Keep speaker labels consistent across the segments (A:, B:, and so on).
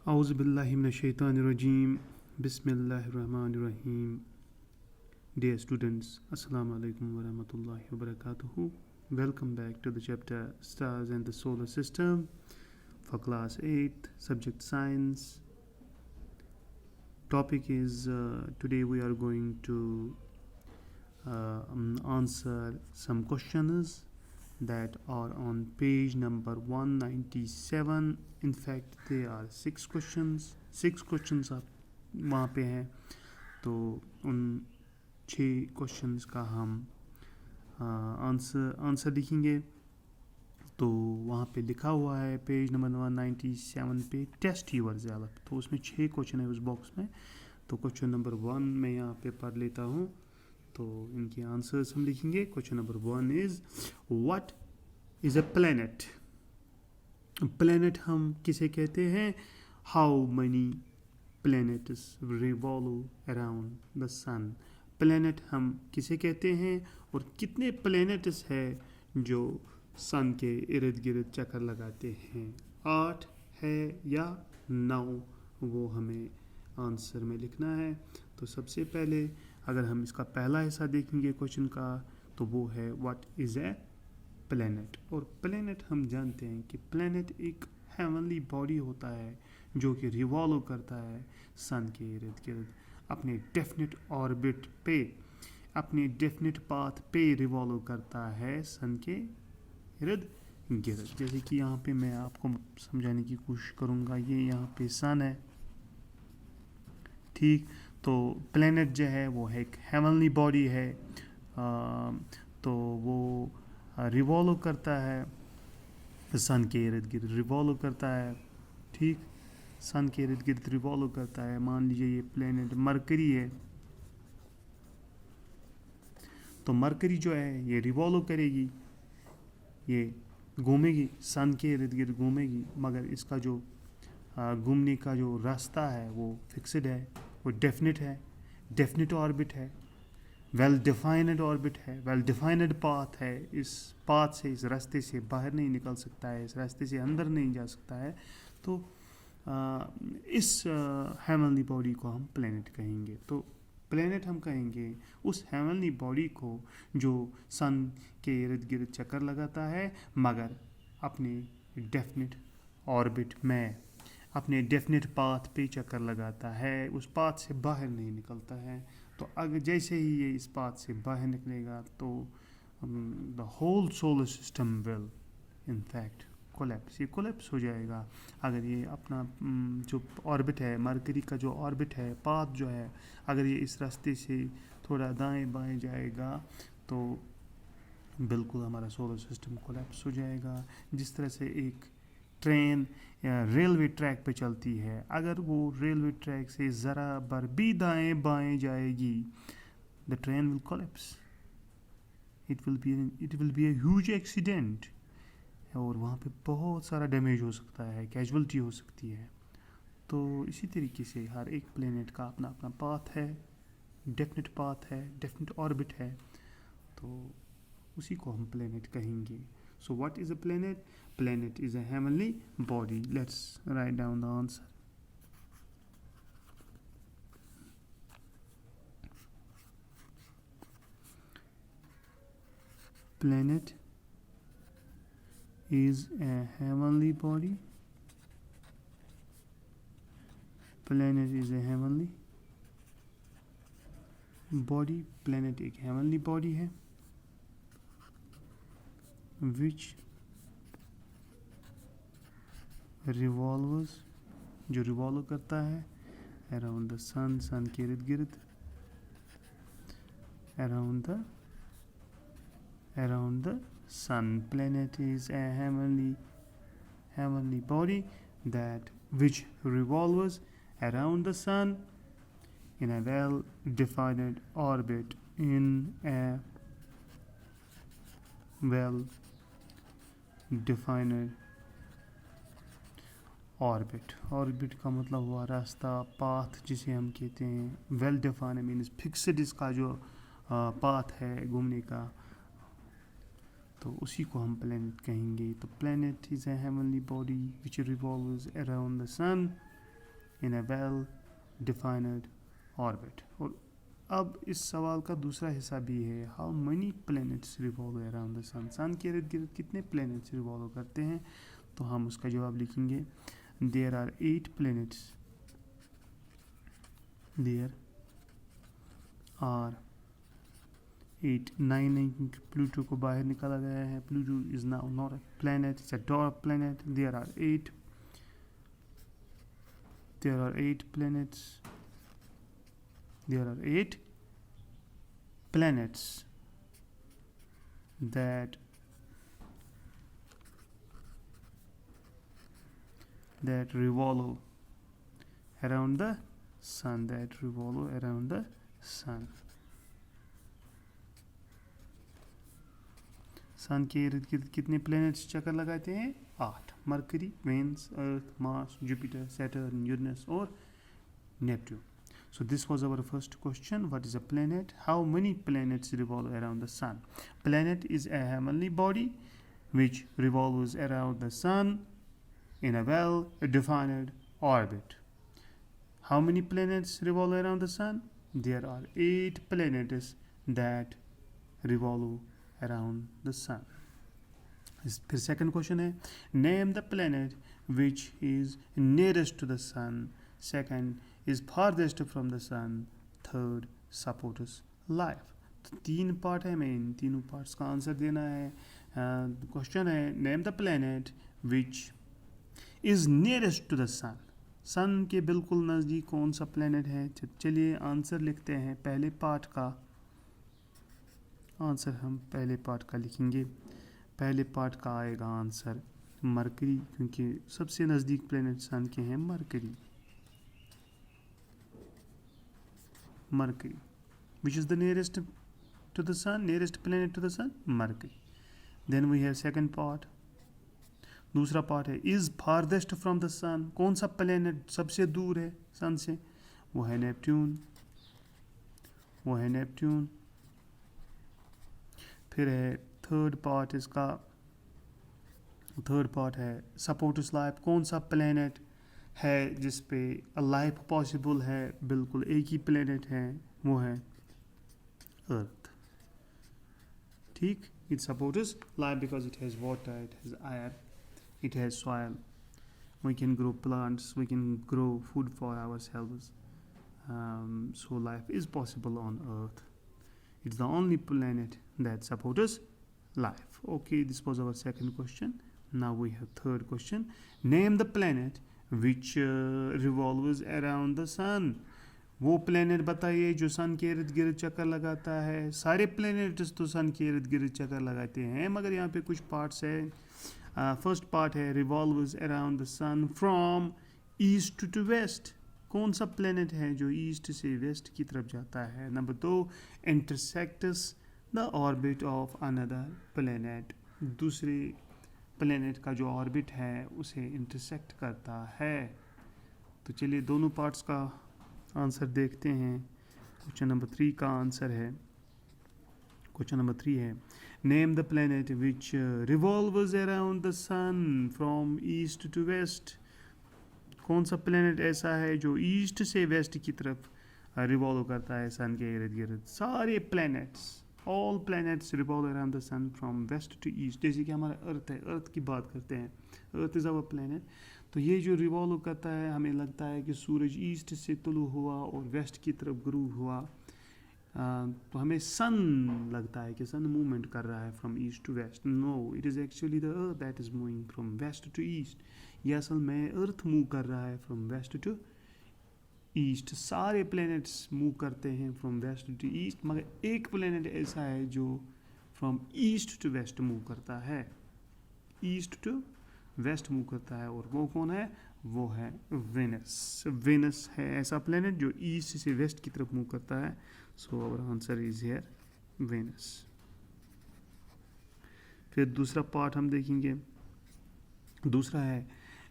A: Auzu billahi minash-shaytanir-rajim. Bismillahir-rahmanir-rahim. Dear students, Assalamu alaikum wa rahmatullahi wa barakatuhu. Welcome back to the chapter Stars and the Solar System for class 8, subject Science. Topic is today we are going to answer some questions that are on page number 197. In fact, there are 6 questions. 6 questions आप वहाँ पे हैं, तो उन 6 questions का हम answer लिखेंगे. तो वहाँ पे लिखा हुआ है पेज नंबर 197 पे टेस्ट यूर सेल्फ. तो उसमें 6 क्वेश्चन है उस बॉक्स में. तो क्वेश्चन नंबर 1 मैं यहाँ पे पढ़ लेता हूँ, तो इनके आंसर्स हम लिखेंगे. Question number 1 is what is a planet. Planet हम किसे कहते हैं? How many planets revolve around the sun. Planet हम किसे कहते हैं और कितने प्लैनेट्स है जो सन के इर्द गिर्द चक्कर लगाते हैं? 8 है या 9, वो हमें आंसर में लिखना है. तो सबसे पहले अगर हम इसका पहला हिस्सा देखेंगे क्वेश्चन का, तो वो है व्हाट इज़ ए प्लैनेट. और प्लैनेट हम जानते हैं कि प्लैनेट एक हेवनली बॉडी होता है जो कि रिवॉल्व करता है सन के इर्द गिर्द अपने डेफिनेट ऑर्बिट पे, अपने डेफिनेट पाथ पे रिवॉल्व करता है सन के इर्द गिर्द. जैसे कि यहाँ पे मैं आपको समझाने की कोशिश करूँगा. ये यहाँ पे सन है, ठीक. तो प्लैनेट जो है वो है एक हेवनली बॉडी है. तो वो रिवॉल्व करता है सन के इर्द गिर्द, रिवॉल्व करता है, ठीक. सन के इर्द गिर्द रिवॉल्व करता है. मान लीजिए ये प्लैनेट मरकरी है, तो मरकरी जो है ये रिवॉल्व करेगी, ये घूमेगी सन के इर्द गिर्द घूमेगी, मगर इसका जो घूमने का जो रास्ता है वो फिक्स्ड है, वो डेफिनेट है, डेफिनेट ऑर्बिट है, वेल डिफाइंड ऑर्बिट है, वेल डिफाइंड पाथ है. इस पाथ से, इस रास्ते से बाहर नहीं निकल सकता है, इस रास्ते से अंदर नहीं जा सकता है. तो इस हेवनली बॉडी को हम प्लैनेट कहेंगे. तो प्लैनेट हम कहेंगे उस हेवनली बॉडी को जो सन के इर्द गिर्द चक्कर लगाता है, मगर अपने डेफिनेट ऑर्बिट में, अपने डेफिनेट पाथ पे चक्कर लगाता है, उस पाथ से बाहर नहीं निकलता है. तो अगर जैसे ही ये इस पाथ से बाहर निकलेगा तो the whole solar system will in fact collapse, ये कोलैप्स हो जाएगा. अगर ये अपना जो ऑर्बिट है, मरकरी का जो ऑर्बिट है, पाथ जो है, अगर ये इस रास्ते से थोड़ा दाएं बाएं जाएगा तो बिल्कुल हमारा सोलर सिस्टम कोलैप्स हो जाएगा. जिस तरह से एक ट्रेन या रेलवे ट्रैक पे चलती है, अगर वो रेलवे ट्रैक से ज़रा बर भी दाएं बाएं जाएगी, the train will collapse. It will be a huge accident, और वहाँ पे बहुत सारा डैमेज हो सकता है, कैजुअलिटी हो सकती है. तो इसी तरीके से हर एक प्लेनेट का अपना अपना पाथ है, डेफिनेट पाथ है, डेफिनेट ऑर्बिट है. तो उसी को हम प्लेनेट कहेंगे. So what is a planet? Planet is a heavenly body. Let's write down the answer. Planet is a heavenly body. Planet is a heavenly body. Planet एक heavenly body है which revolves, जो revolve करता है around the sun, सन के इर्द गिर्द, around the sun. Planet is a heavenly body that which revolves around the sun in a well defined orbit, in a well defined orbit. Orbit का मतलब हुआ रास्ता, पाथ जिसे हम कहते हैं. वेल डिफाइंड मीन्स फिक्स्ड इसका जो पाथ है घूमने का, तो उसी को हम प्लैनेट कहेंगे. तो planet is a heavenly body which revolves around the sun in a well defined orbit. और अब इस सवाल का दूसरा हिस्सा भी है, how many planets revolve around the sun. सन के इर्द गिर्द कितने planets रिवॉल्व करते हैं, तो हम उसका जवाब लिखेंगे there are 8 planets. There are 8, 9 नहीं, क्योंकि प्लूटो को बाहर निकाला गया है. Pluto is now not a planet, it's a dwarf planet. There are 8 planets. There are 8 planets that revolve around the sun. सन के इर्द गिर्द कितने प्लैनेट्स चक्कर लगाते हैं? 8. मरकरी, वेनस, अर्थ, मार्स, जुपिटर, सैटर्न, यूरेनस और Neptune. So this was our first question. What is a planet? How many planets revolve around the sun? Planet is a heavenly body which revolves around the sun in a well-defined orbit. How many planets revolve around the sun? There are 8 planets that revolve around the sun. फिर second question है, name the planet which is nearest to the sun. Second is farthest from the sun. Third supports life. तो 3 part है, मैं इन तीनों parts का answer देना है. Question है, name the planet which is nearest to the sun. Sun के बिल्कुल नज़दीक कौन सा प्लैनेट है. चलिए आंसर लिखते हैं. पहले पार्ट का आंसर हम पहले पार्ट का लिखेंगे. पहले पार्ट का आएगा आंसर मरकरी, क्योंकि सबसे नज़दीक प्लैनेट सन के हैं mercury. Mercury. Which is the nearest to the sun? Nearest planet to the sun? Mercury. Then we have second part. दूसरा पार्ट है, is farthest from the sun. कौन सा प्लेनेट सबसे दूर है सन से? वो है नेपट्यून. फिर है थर्ड पार्ट इसका. थर्ड पार्ट है सपोर्ट्स लाइफ. कौन सा प्लेनेट है जिस पे लाइफ पॉसिबल है? बिल्कुल एक ही प्लेनेट है, वो है अर्थ. ठीक, it supports life because it has water, it has air, it has soil. We can grow plants, we can grow food for ourselves. So life is possible on earth. It's the only planet that supports life. Okay, this was our second question. Now we have third question. Name the planet which revolves around the sun. वो planet बताइए जो सन के इर्द गिर्द चक्कर लगाता है. सारे प्लेनेट्स तो सन के इर्द गिर्द चक्कर लगाते हैं, मगर यहाँ पे कुछ पार्ट्स है. फर्स्ट पार्ट है revolves around the sun from east to west. कौन सा प्लेनेट है जो ईस्ट से वेस्ट की तरफ जाता है? Number 2, intersects the orbit of another planet. दूसरे प्लेनेट का जो ऑर्बिट है उसे इंटरसेक्ट करता है. तो चलिए दोनों पार्ट्स का आंसर देखते हैं. क्वेश्चन नंबर 3 का आंसर है, क्वेश्चन नंबर 3 है, name the planet which revolves around the sun from east to west. कौन सा प्लेनेट ऐसा है जो ईस्ट से वेस्ट की तरफ रिवॉल्व करता है सन के इर्द गिर्द? सारे planets, all planets revolve around the sun from west to east. जैसे कि हमारा अर्थ है, अर्थ की बात करते हैं, अर्थ इज़ आवर प्लैनेट. तो ये जो रिवॉल्व करता है, हमें लगता है कि सूरज ईस्ट से तुलू हुआ और वेस्ट की तरफ ग्रूव हुआ, तो हमें सन लगता है कि सन मूवमेंट कर रहा है from east to west. No, it is actually the earth that is moving from west to east. ये असल में अर्थ मूव कर रहा है फ्रॉम वेस्ट टू ईस्ट. सारे प्लैनेट्स मूव करते हैं फ्रॉम वेस्ट टू ईस्ट, मगर एक प्लैनेट ऐसा है जो from east to west move करता है. ईस्ट टू वेस्ट मूव करता है, और वो कौन है? वो है वेनस. वेनस है ऐसा प्लैनेट जो ईस्ट से वेस्ट की तरफ मूव करता है. So our answer is here Venus. फिर दूसरा पार्ट हम देखेंगे. दूसरा है,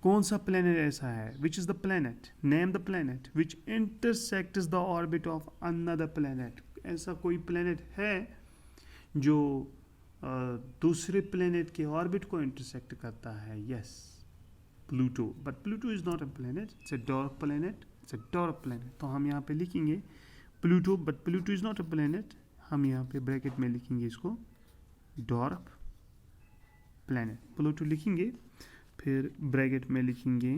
A: कौन सा प्लैनेट ऐसा है? Which is the planet, name the planet which intersects the orbit of another planet. ऐसा कोई प्लैनेट है जो दूसरे प्लैनेट के ऑर्बिट को इंटरसेक्ट करता है? Yes, Pluto, but Pluto is not a planet, it's a dark planet, it's a dark planet. तो हम यहाँ पे लिखेंगे Pluto, but Pluto is not a planet, हम यहाँ पे ब्रैकेट में लिखेंगे इसको डॉर्क प्लेनेट। प्लूटो लिखेंगे, फिर ब्रैकेट में लिखेंगे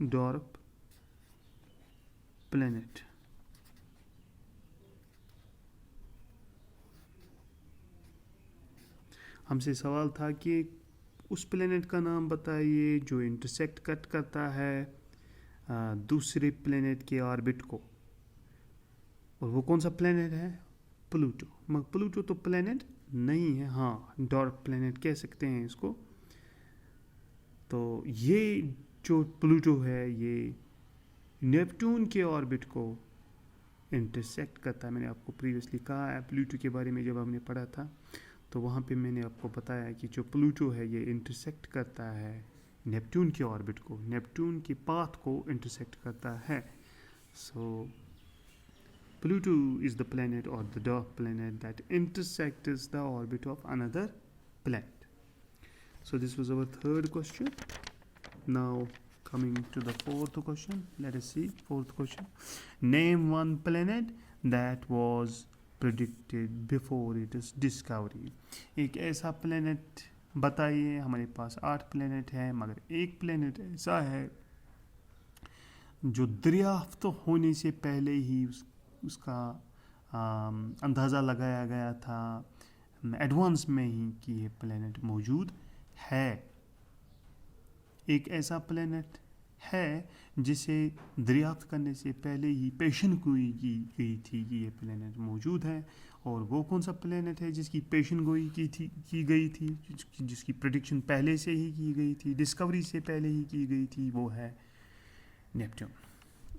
A: डॉर्क प्लेनेट। हमसे सवाल था कि उस प्लेनेट का नाम बताइए जो इंटरसेक्ट कट करता है दूसरे प्लेनेट के ऑर्बिट को, और वो कौन सा प्लेनेट है? प्लूटो। मगर प्लूटो तो प्लेनेट नहीं है, हाँ डॉर्क प्लेनेट कह सकते हैं इसको। तो ये जो प्लूटो है ये नेपट्टून के ऑर्बिट को इंटरसेक्ट करता है। मैंने आपको प्रीवियसली कहा है प्लूटो के बारे में, जब हमने पढ़ा था तो वहाँ पे मैंने आपको बताया कि जो प्लूटो है ये इंटरसेक्ट करता है नेपट्टून के ऑर्बिट को, नेपट्टून के पाथ को इंटरसेक्ट करता है। सो Pluto is the planet or the dwarf planet that intersects the orbit of another planet. So this was our third question. Now coming to the fourth question. Let us see fourth question. Name one planet that was predicted before its discovery. एक ऐसा planet बताइए, हमारे पास 8 planet है मगर एक planet ऐसा है जो दरियाफ्त होने से पहले ही उसका अंदाज़ा लगाया गया था एडवांस में ही कि ये प्लेनेट मौजूद है। एक ऐसा प्लेनेट है जिसे दरियाफ्त करने से पहले ही पेशन गोई की गई थी कि ये प्लेनेट मौजूद है, और वो कौन सा प्लेनेट है जिसकी पेशन गोई की गई थी, जिसकी प्रेडिक्शन पहले से ही की गई थी, डिस्कवरी से पहले ही की गई थी, वो है Neptune.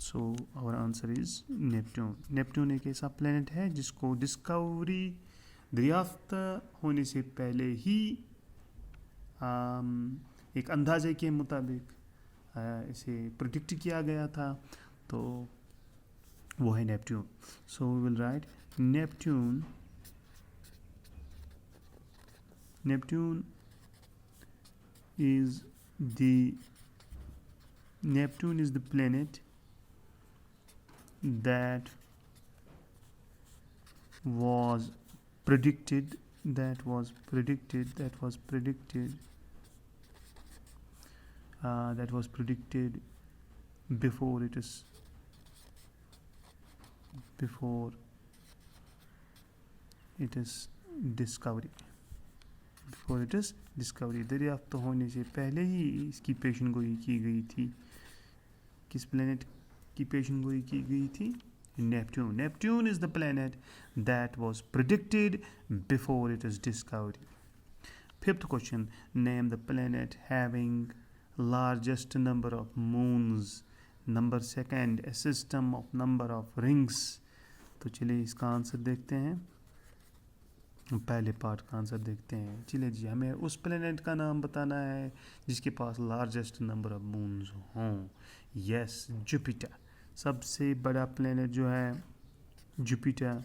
A: So our answer is Neptune. Neptune एक ऐसा प्लेनेट है जिसको डिस्कवरी दरियाफ्त होने से पहले ही एक अंदाजे के मुताबिक इसे प्रेडिक्ट किया गया था, तो वो है Neptune. So we will write Neptune. Neptune is the planet that was predicted before its discovery। दरियाफ्त होने से पहले ही इसकी पेशन गोई की गई थी। किस प्लेनेट की पेशन गोई की गई थी? Neptune. Neptune is the planet that was predicted before its discovery. Fifth question. Name the planet having largest number of moons. Number second, a system of number of rings. तो चलिए इसका आंसर देखते हैं। पहले पार्ट का answer देखते हैं। चलिए जी, हमें उस प्लेनेट का नाम बताना है जिसके पास लार्जेस्ट नंबर ऑफ मून्स हों। Yes, Jupiter. सबसे बड़ा प्लेनेट जो है जुपिटर,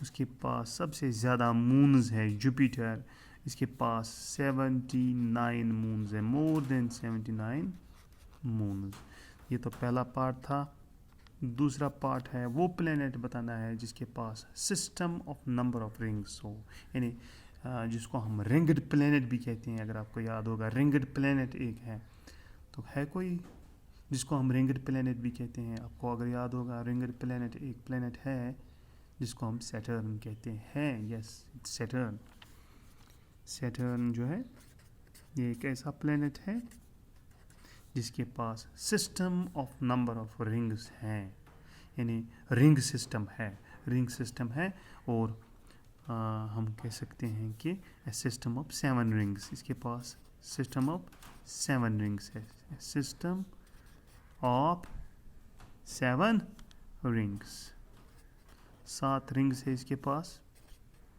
A: उसके पास सबसे ज़्यादा मून्स है जुपिटर। इसके पास 79 मून्स है, मोर देन 79 मून्स। ये तो पहला पार्ट था। दूसरा पार्ट है वो प्लेनेट बताना है जिसके पास system of number of rings हो, यानी जिसको हम रिंग्ड प्लेनेट भी कहते हैं। अगर आपको याद होगा रिंग्ड प्लेनेट एक है, तो है कोई जिसको हम रिंग्ड प्लेनेट भी कहते हैं। आपको अगर याद होगा रिंग्ड प्लेनेट एक प्लेनेट है जिसको हम सैटर्न कहते हैं। Yes, Saturn. सैटर्न जो है ये एक ऐसा प्लेनेट है जिसके पास system of number of rings हैं, यानी रिंग सिस्टम है। और हम कह सकते हैं कि सिस्टम ऑफ 7 रिंग्स। इसके पास सिस्टम ऑफ 7 रिंग्स है, सिस्टम ऑफ 7 रिंग्स। 7 रिंग्स है इसके पास,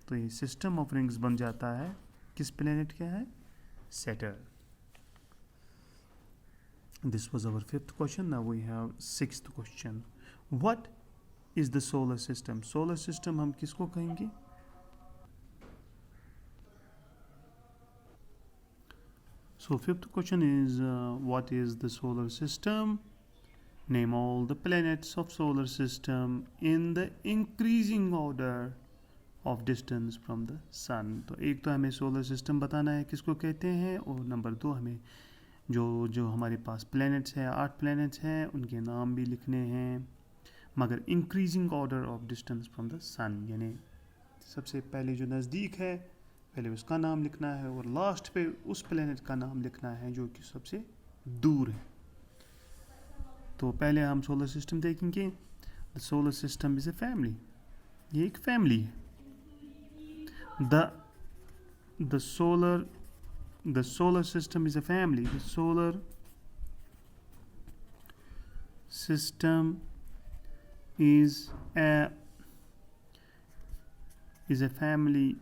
A: तो ये सिस्टम ऑफ रिंग्स बन जाता है किस प्लेनेट का है? Saturn. This was our 5th question. Now we have 6th question. What is the solar system? Solar system हम किसको कहेंगे? So fifth question is what is the solar system? Name all the planets of solar system in the increasing order of distance from the sun. तो एक तो हमें solar system बताना है किसको कहते हैं, और नंबर 2 हमें जो जो हमारे पास प्लैनेट्स हैं 8 प्लैनेट्स हैं उनके नाम भी लिखने हैं, मगर increasing order of distance from the sun, यानी सबसे पहले जो नज़दीक है पहले उसका नाम लिखना है और लास्ट पे उस प्लैनेट का नाम लिखना है जो कि सबसे दूर है। तो पहले हम सोलर सिस्टम देखेंगे। The solar system is a family, ये एक फैमिली है। The solar system is a family. The solar system is a family,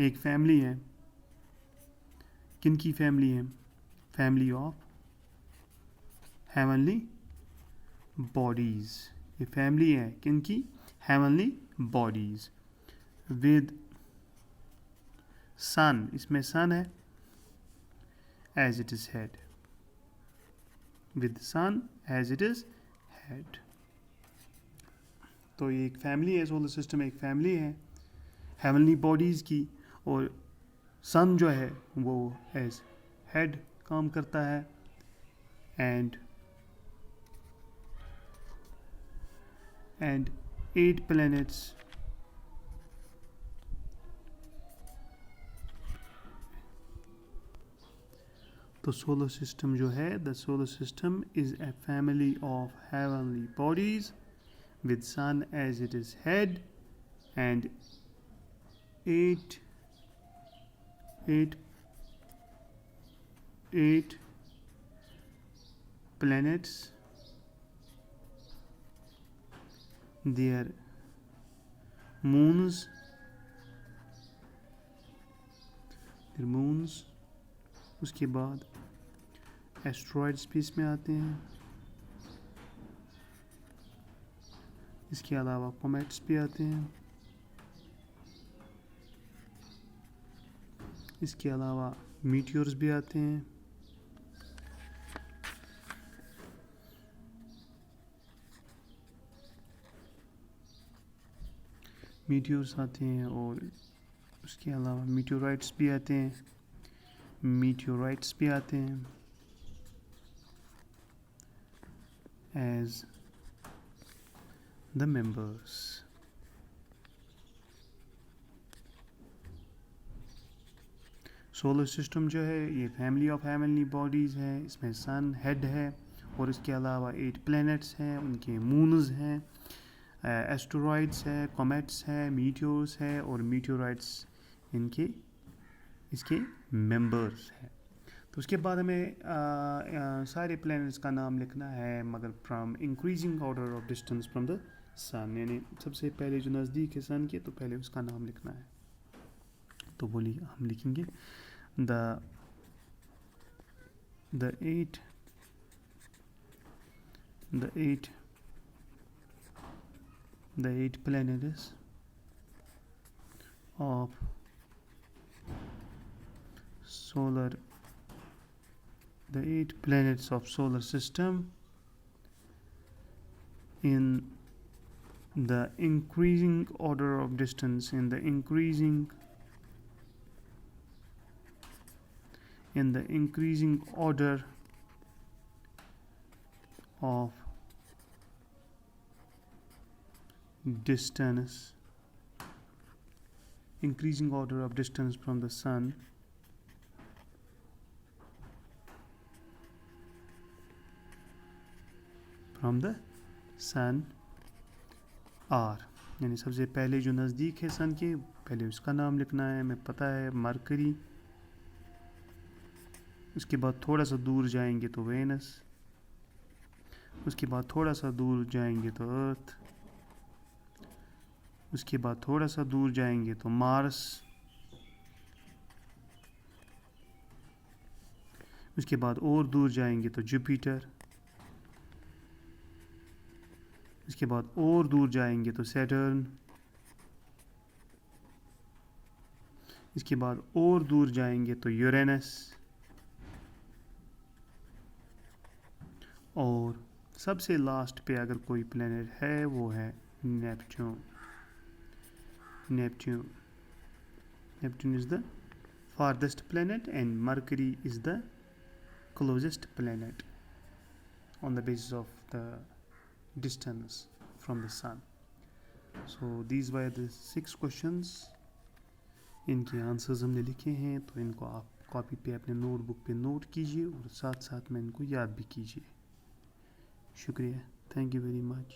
A: एक फैमिली है। किन की फैमिली है? Family of heavenly bodies. ये फैमिली है किन की? Heavenly bodies. विद सन, इसमें सन है, as it is head. With sun as it is head. तो ये एक फैमिली है, सोलर सिस्टम एक फैमिली है हेवनली बॉडीज की, और सन जो है वो एज हेड काम करता है। एंड 8 planets तो सोलर सिस्टम जो है, the solar system is a family of heavenly bodies with sun as it is head and 8 planets, their moons, उसके बाद एस्ट्रॉइड्स भी इसमें आते हैं, इसके अलावा कॉमेट्स भी आते हैं, इसके अलावा मीटियोर्स भी आते हैं, मीटियोर्स आते हैं, और उसके अलावा मीटियोराइट्स भी आते हैं, as the members. Solar system जो है ये फैमिली ऑफ हेवनली बॉडीज है, इसमें सन हेड है, और इसके अलावा 8 प्लैनेट्स हैं, उनके मून्स हैं, एस्टेरॉइड्स है, कॉमेट्स है, मीटियोर्स है, और मीटियोराइट्स इसके मेंबर्स हैं। तो उसके बाद हमें सारे प्लैनेट्स का नाम लिखना है, मगर from increasing order of distance from the sun, यानी सबसे पहले जो नज़दीक है सन के तो पहले उसका नाम लिखना है। तो बोलिए हम लिखेंगे the 8 planets of solar system in the increasing order of distance, in the increasing order of distance, increasing order of distance from the sun are, यानी सबसे पहले जो नज़दीक है सन के पहले उसका नाम लिखना है, हमें पता है मरकरी, उसके बाद थोड़ा सा दूर जाएंगे तो वेनस, उसके बाद थोड़ा सा दूर जाएंगे तो अर्थ, उसके बाद थोड़ा सा दूर जाएंगे तो मार्स, उसके बाद और दूर जाएंगे तो जुपिटर, इसके बाद और दूर जाएंगे तो सैटर्न, इसके बाद और दूर जाएंगे तो यूरेनस, और सबसे लास्ट पे अगर कोई प्लेनेट है वो है Neptune. Neptune is the farthest planet and Mercury is the closest planet on the basis of the distance from the sun. So these were the 6 questions. इनके आंसर्स हमने लिखे हैं, तो इनको आप कॉपी पे अपने नोटबुक पे नोट कीजिए और साथ साथ में इनको याद भी कीजिए। शुक्रिया, थैंक यू वेरी मच।